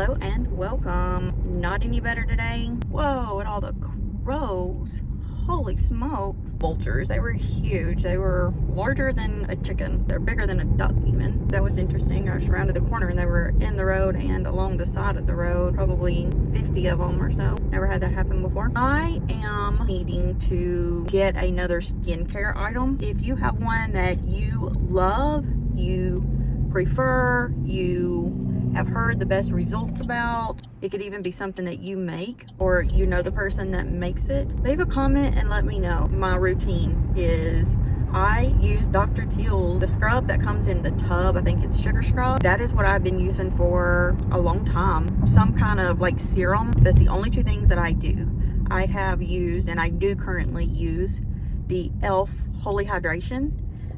Hello and welcome. Not any better today. Whoa, at all the crows. Holy smokes. Vultures. They were huge. They were larger than a chicken. They're bigger than a duck even. That was interesting. I was rounded the corner and they were in the road and along the side of the road. Probably 50 of them or so. Never had that happen before. I am needing to get another skincare item. If you have one that you love, you prefer, you have heard the best results about, it could even be something that you make or you know the person that makes it, leave a comment and let me know. My routine is I use Dr. Teal's, the scrub that comes in the tub. I think it's sugar scrub. That is what I've been using for a long time. Some kind of like serum. That's the only two things that I do. I have used, and I do currently use, the e.l.f. Holy Hydration.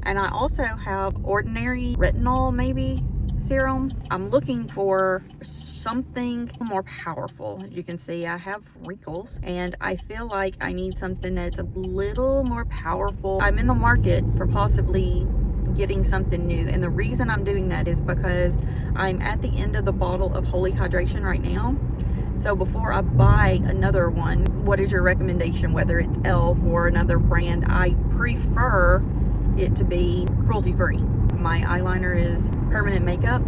And I also have ordinary retinol maybe serum. I'm looking for something more powerful. As you can see, I have wrinkles and I feel like I need something that's a little more powerful. I'm in the market for possibly getting something new, and the reason I'm doing that is because I'm at the end of the bottle of Holy Hydration right now. So before I buy another one, what is your recommendation, whether it's e.l.f. or another brand? I prefer it to be cruelty-free. My eyeliner is permanent makeup,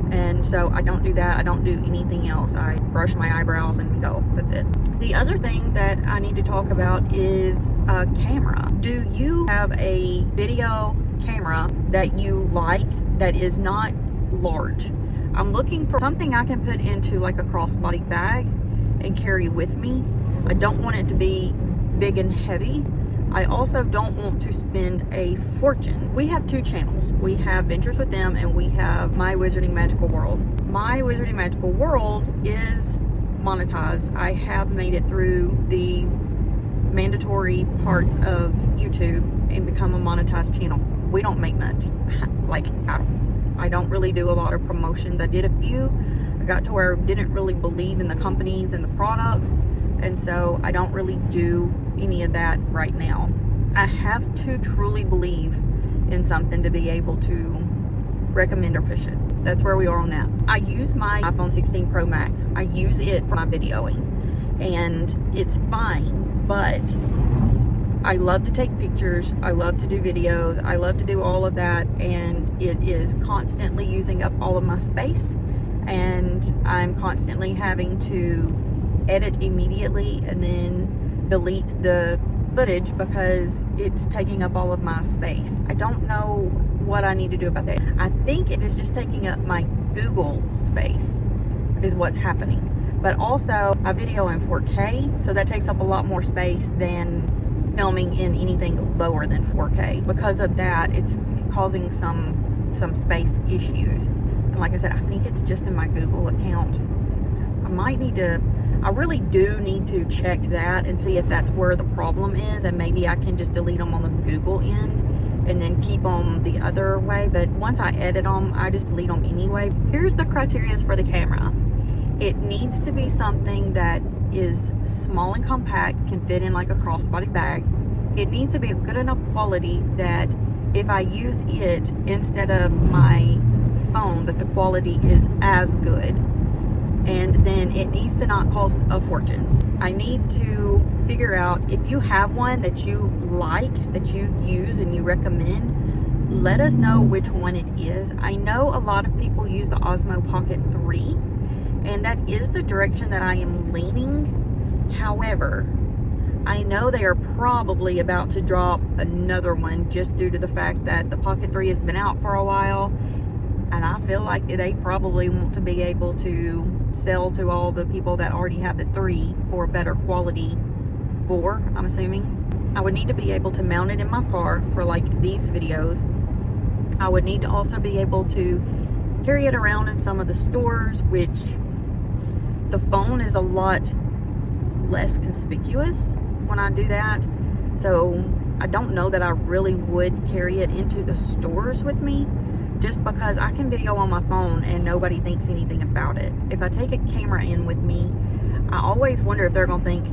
and so I don't do that. I don't do anything else. I brush my eyebrows and go. That's it. The other thing that I need to talk about is a camera. Do you have a video camera that you like that is not large? I'm looking for something I can put into like a crossbody bag and carry with me. I don't want it to be big and heavy. I also don't want to spend a fortune. We have two channels. We have VenturesWithM and we have My Wizarding Magical World. My Wizarding Magical World is monetized. I have made it through the mandatory parts of YouTube and become a monetized channel. We don't make much, like at all. I don't really do a lot of promotions. I did a few. I got to where I didn't really believe in the companies and the products, and so I don't really do any of that right now. I have to truly believe in something to be able to recommend or push it. That's where we are on that. I use my iPhone 16 Pro Max. I use it for my videoing and it's fine, but I love to take pictures. I love to do videos. I love to do all of that, and it is constantly using up all of my space, and I'm constantly having to edit immediately and then delete the footage because it's taking up all of my space. I don't know what I need to do about that. I think it is just taking up my Google space is what's happening. But also I video in 4K, so that takes up a lot more space than filming in anything lower than 4K. Because of that, it's causing some space issues. And like I said, I think it's just in my Google account. I really do need to check that and see if that's where the problem is, and maybe I can just delete them on the Google end and then keep them the other way. But once I edit them, I just delete them anyway. Here's the criteria for the camera. It needs to be something that is small and compact, can fit in like a crossbody bag. It needs to be a good enough quality that if I use it instead of my phone, that the quality is as good. And then it needs to not cost a fortune. I need to figure out, if you have one that you like, that you use and you recommend, let us know which one it is. I know a lot of people use the Osmo Pocket 3, and that is the direction that I am leaning. However, I know they are probably about to drop another one just due to the fact that the Pocket 3 has been out for a while, and I feel like they probably want to be able to sell to all the people that already have the 3 for a better quality 4, I'm assuming. I would need to be able to mount it in my car for like these videos. I would need to also be able to carry it around in some of the stores, which the phone is a lot less conspicuous when I do that. So I don't know that I really would carry it into the stores with me, just because I can video on my phone and nobody thinks anything about it. If I take a camera in with me, I always wonder if they're gonna think,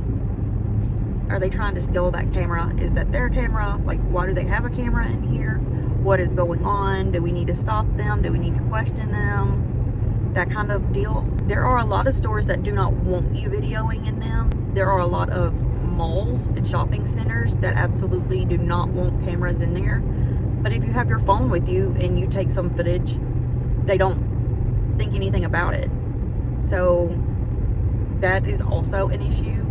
are they trying to steal that camera? Is that their camera? Like, why do they have a camera in here? What is going on? Do we need to stop them? Do we need to question them? that kind of deal. There are a lot of stores that do not want you videoing in them. There are a lot of malls and shopping centers that absolutely do not want cameras in there. But if you have your phone with you and you take some footage, they don't think anything about it. So that is also an issue.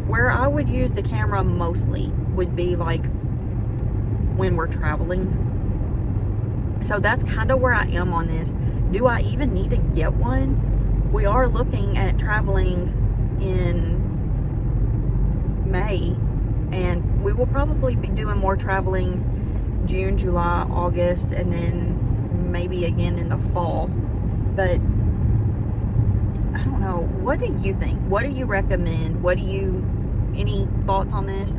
Where I would use the camera mostly would be like when we're traveling. So that's kind of where I am on this. Do I even need to get one? We are looking at traveling in May, and we will probably be doing more traveling June, July, August, and then maybe again in the fall. But I don't know. What do you think? What do you recommend? Any thoughts on this?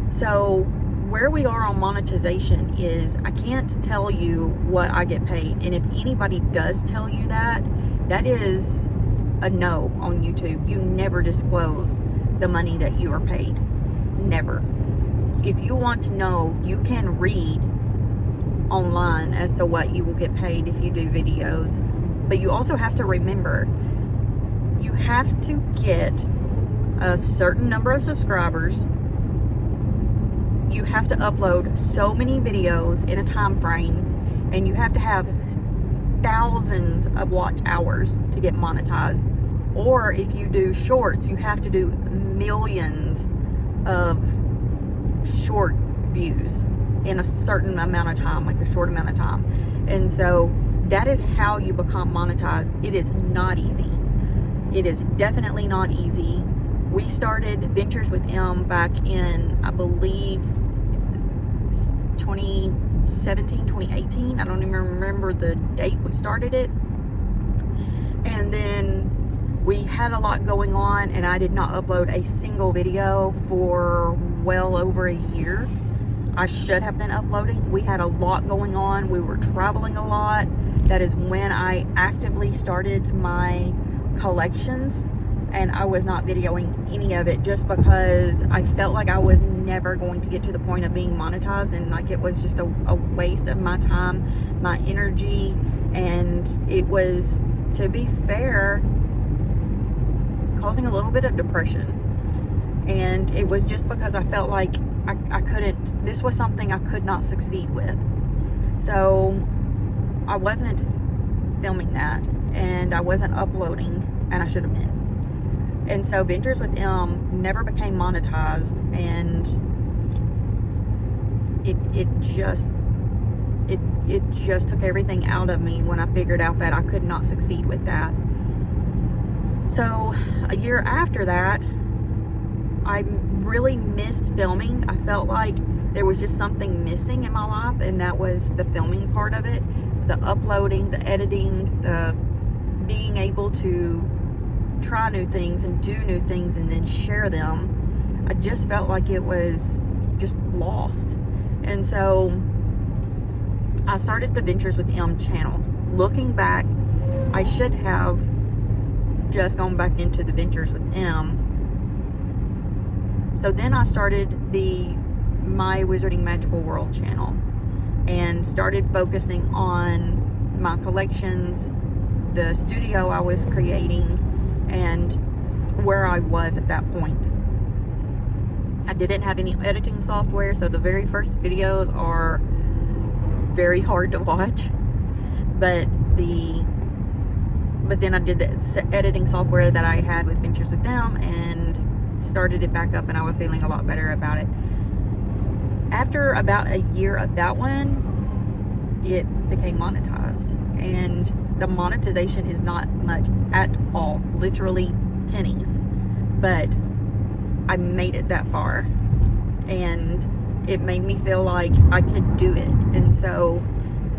So where we are on monetization is, I can't tell you what I get paid. And if anybody does tell you that, that is a no on YouTube. You never disclose the money that you are paid. Never. If you want to know, you can read online as to what you will get paid if you do videos. But you also have to remember, you have to get a certain number of subscribers. You have to upload so many videos in a time frame, and you have to have thousands of watch hours to get monetized. Or if you do shorts, you have to do millions of short views in a certain amount of time, like a short amount of time. And so that is how you become monetized. It is not easy. It is definitely not easy. We started Ventures with M back in, I believe, 2017, 2018. I don't even remember the date we started it. And then we had a lot going on, and I did not upload a single video for well over a year. I should have been uploading. We had a lot going on. We were traveling a lot. That is when I actively started my collections, and I was not videoing any of it just because I felt like I was never going to get to the point of being monetized, and like it was just a waste of my time, my energy, and it was, to be fair, causing a little bit of depression. And it was just because I felt like I couldn't, this was something I could not succeed with. So I wasn't filming that, and I wasn't uploading, and I should have been. And so Ventures with M never became monetized, and it just took everything out of me when I figured out that I could not succeed with that. So a year after that, I really missed filming. I felt like there was just something missing in my life, and that was the filming part of it, the uploading, the editing, the being able to try new things and do new things and then share them. I just felt like it was just lost. And so I started the Ventures with M channel. Looking back, I should have just gone back into the Ventures with M. So then I started the My Wizarding Magical World channel and started focusing on my collections, the studio I was creating, and where I was at that point. I didn't have any editing software, so the very first videos are very hard to watch, but then I did the editing software that I had with Ventures with Them and started it back up, and I was feeling a lot better about it. After about a year of that one, it became monetized, and the monetization is not much at all, literally pennies, but I made it that far, and it made me feel like I could do it. And so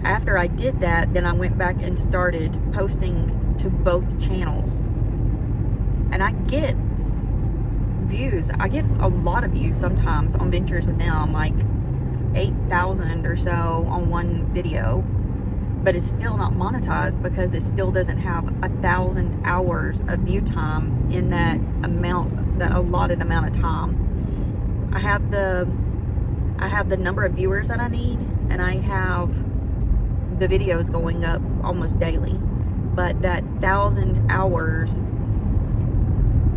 after I did that, then I went back and started posting to both channels, and I get views. I get a lot of views sometimes on Ventures with Them, like 8,000 or so on one video, but it's still not monetized because it still doesn't have 1,000 hours of view time in that amount, that allotted amount of time. I have the number of viewers that I need, and I have the videos going up almost daily. but that 1,000 hours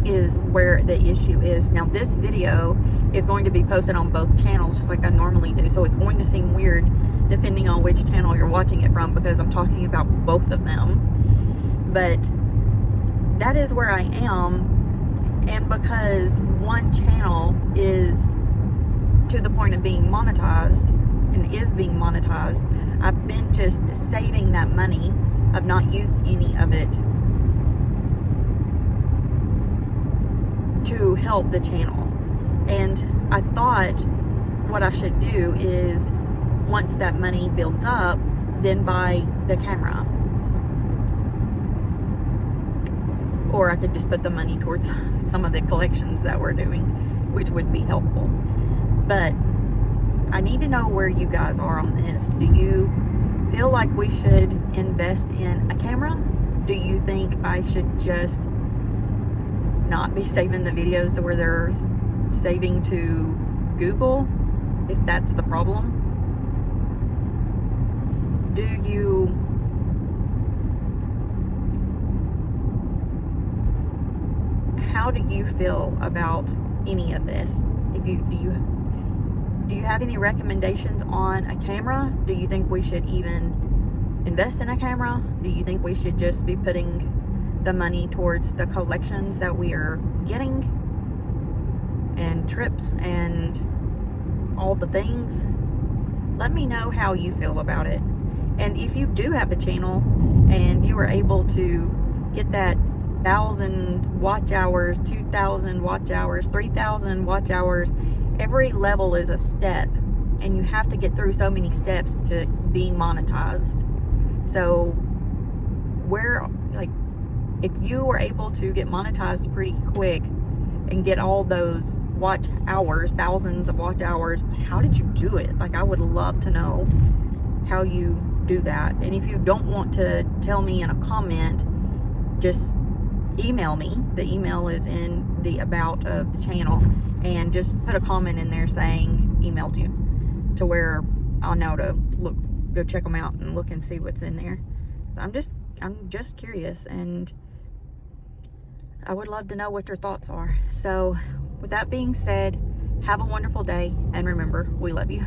is where the issue is. Now this video is going to be posted on both channels just like I normally do, so it's going to seem weird depending on which channel you're watching it from, because I'm talking about both of them. But that is where I am, and because one channel is to the point of being monetized and is being monetized, I've been just saving that money. I've not used any of it to help the channel. And I thought what I should do is, once that money builds up, then buy the camera. Or I could just put the money towards some of the collections that we're doing, which would be helpful. But I need to know where you guys are on this. Do you feel like we should invest in a camera? Do you think I should just not be saving the videos to where they're saving to Google, if that's the problem? How do you feel about any of this? Do you have any recommendations on a camera? Do you think we should even invest in a camera? Do you think we should just be putting the money towards the collections that we are getting, and trips and all the things? Let me know how you feel about it. And if you do have a channel and you are able to get that 1,000 watch hours, 2,000 watch hours, 3,000 watch hours, every level is a step, and you have to get through so many steps to being monetized. So if you were able to get monetized pretty quick and get all those watch hours, thousands of watch hours, how did you do it? Like, I would love to know how you do that. And if you don't want to tell me in a comment, just email me. The email is in the about of the channel, and just put a comment in there saying emailed you, to where I'll know to go check them out and look and see what's in there. I'm just curious, and I would love to know what your thoughts are. So with that being said, have a wonderful day, and remember, we love you.